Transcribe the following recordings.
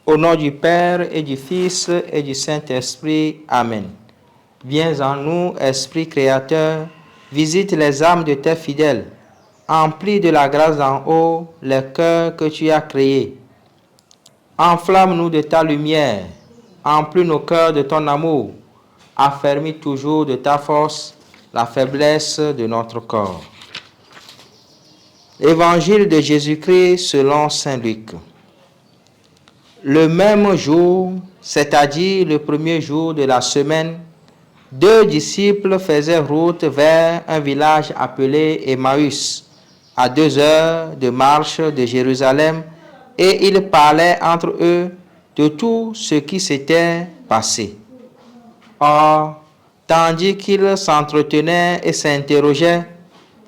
Au nom du Père et du Fils et du Saint-Esprit. Amen. Viens en nous, Esprit créateur, visite les âmes de tes fidèles, emplis de la grâce d'en haut les cœurs que tu as créés. Enflamme-nous de ta lumière, emplis nos cœurs de ton amour, affermis toujours de ta force la faiblesse de notre corps. Évangile de Jésus-Christ selon saint Luc. Le même jour, c'est-à-dire le premier jour de la semaine, 2 disciples faisaient route vers un village appelé Emmaüs, à 2 heures de marche de Jérusalem, et ils parlaient entre eux de tout ce qui s'était passé. Or, tandis qu'ils s'entretenaient et s'interrogeaient,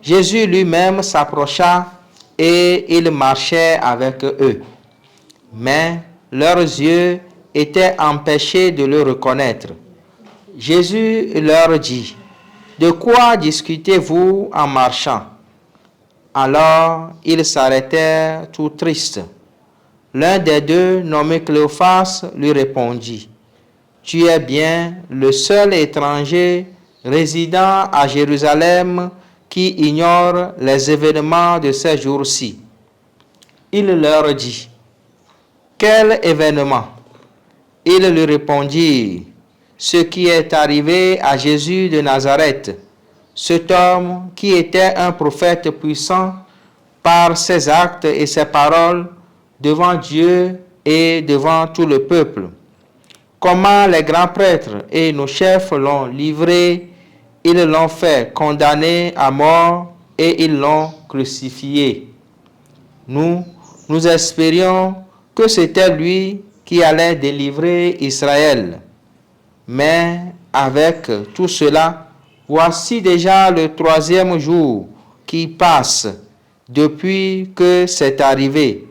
Jésus lui-même s'approcha et il marchait avec eux. Mais leurs yeux étaient empêchés de le reconnaître. Jésus leur dit, « De quoi discutez-vous en marchant ?» Alors ils s'arrêtèrent tout tristes. L'un des deux, nommé Cléophas, lui répondit, « Tu es bien le seul étranger résidant à Jérusalem qui ignore les événements de ces jours-ci. » Il leur dit, « Quel événement ?» Ils lui répondirent, « Ce qui est arrivé à Jésus de Nazareth, cet homme qui était un prophète puissant par ses actes et ses paroles devant Dieu et devant tout le peuple. Comment les grands prêtres et nos chefs l'ont livré, ils l'ont fait condamner à mort et ils l'ont crucifié. Nous espérions que c'était lui qui allait délivrer Israël. Mais avec tout cela, voici déjà le 3e jour qui passe depuis que c'est arrivé.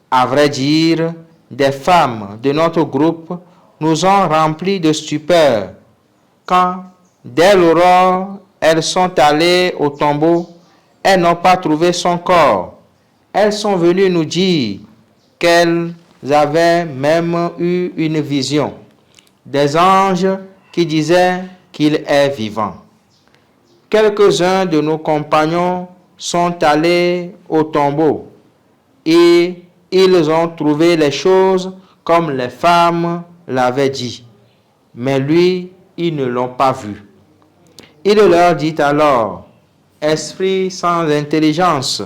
À vrai dire, des femmes de notre groupe nous ont remplis de stupeur quand, dès l'aurore, elles sont allées au tombeau, elles n'ont pas trouvé son corps. Elles sont venues nous dire qu'elles avaient même eu une vision, des anges qui disaient qu'il est vivant. Quelques-uns de nos compagnons sont allés au tombeau et ils ont trouvé les choses comme les femmes l'avaient dit. Mais lui, ils ne l'ont pas vu. Il leur dit alors, « Esprit sans intelligence,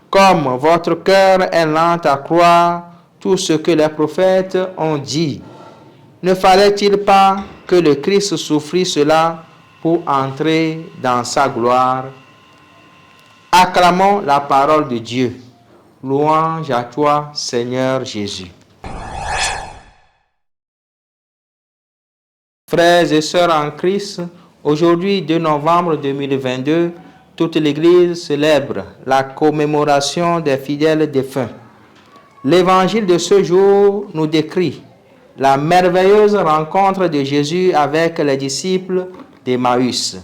comme votre cœur est lent à croire tout ce que les prophètes ont dit, ne fallait-il pas que le Christ souffrit cela pour entrer dans sa gloire ?» Acclamons la parole de Dieu. Louange à toi, Seigneur Jésus. Frères et sœurs en Christ, aujourd'hui 2 novembre 2022, toute l'Église célèbre la commémoration des fidèles défunts. L'évangile de ce jour nous décrit la merveilleuse rencontre de Jésus avec les disciples d'Emmaüs.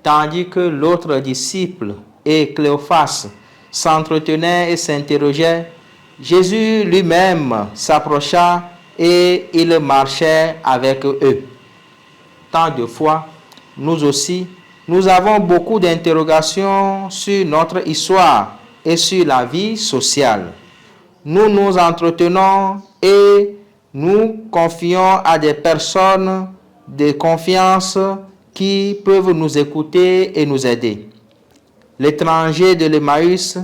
Tandis que l'autre disciple et Cléophas s'entretenaient et s'interrogeaient, Jésus lui-même s'approcha et il marchait avec eux. Tant de fois, nous aussi, nous avons beaucoup d'interrogations sur notre histoire et sur la vie sociale. Nous nous entretenons et nous confions à des personnes de confiance qui peuvent nous écouter et nous aider. L'étranger de l'Emmaüs,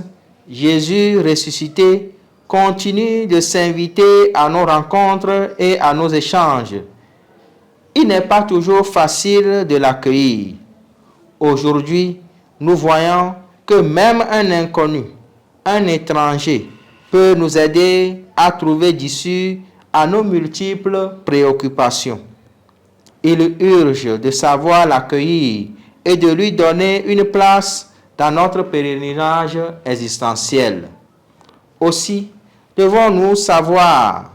Jésus ressuscité, continue de s'inviter à nos rencontres et à nos échanges. Il n'est pas toujours facile de l'accueillir. Aujourd'hui, nous voyons que même un inconnu, un étranger, peut nous aider à trouver d'issue à nos multiples préoccupations. Il urge de savoir l'accueillir et de lui donner une place dans notre pèlerinage existentiel. Aussi, devons-nous savoir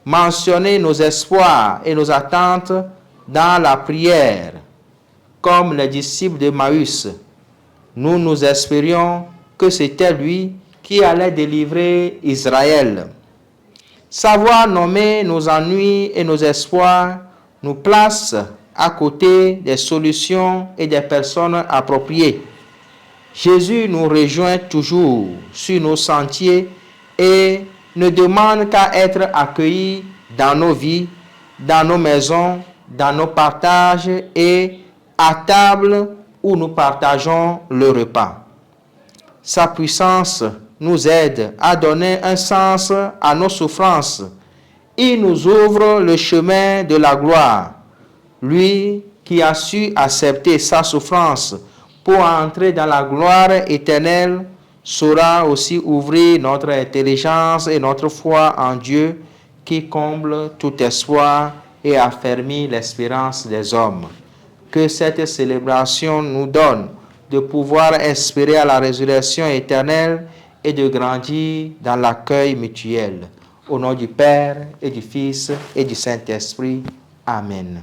mentionner nos espoirs et nos attentes dans la prière. Comme les disciples de Maüs, nous espérions que c'était lui qui allait délivrer Israël. Savoir nommer nos ennuis et nos espoirs nous place à côté des solutions et des personnes appropriées. Jésus nous rejoint toujours sur nos sentiers et ne demande qu'à être accueilli dans nos vies, dans nos maisons, dans nos partages et à table où nous partageons le repas. Sa puissance nous aide à donner un sens à nos souffrances. Il nous ouvre le chemin de la gloire. Lui qui a su accepter sa souffrance pour entrer dans la gloire éternelle, saura aussi ouvrir notre intelligence et notre foi en Dieu qui comble tout espoir et affermit l'espérance des hommes. Que cette célébration nous donne de pouvoir espérer à la résurrection éternelle et de grandir dans l'accueil mutuel. Au nom du Père et du Fils et du Saint-Esprit. Amen.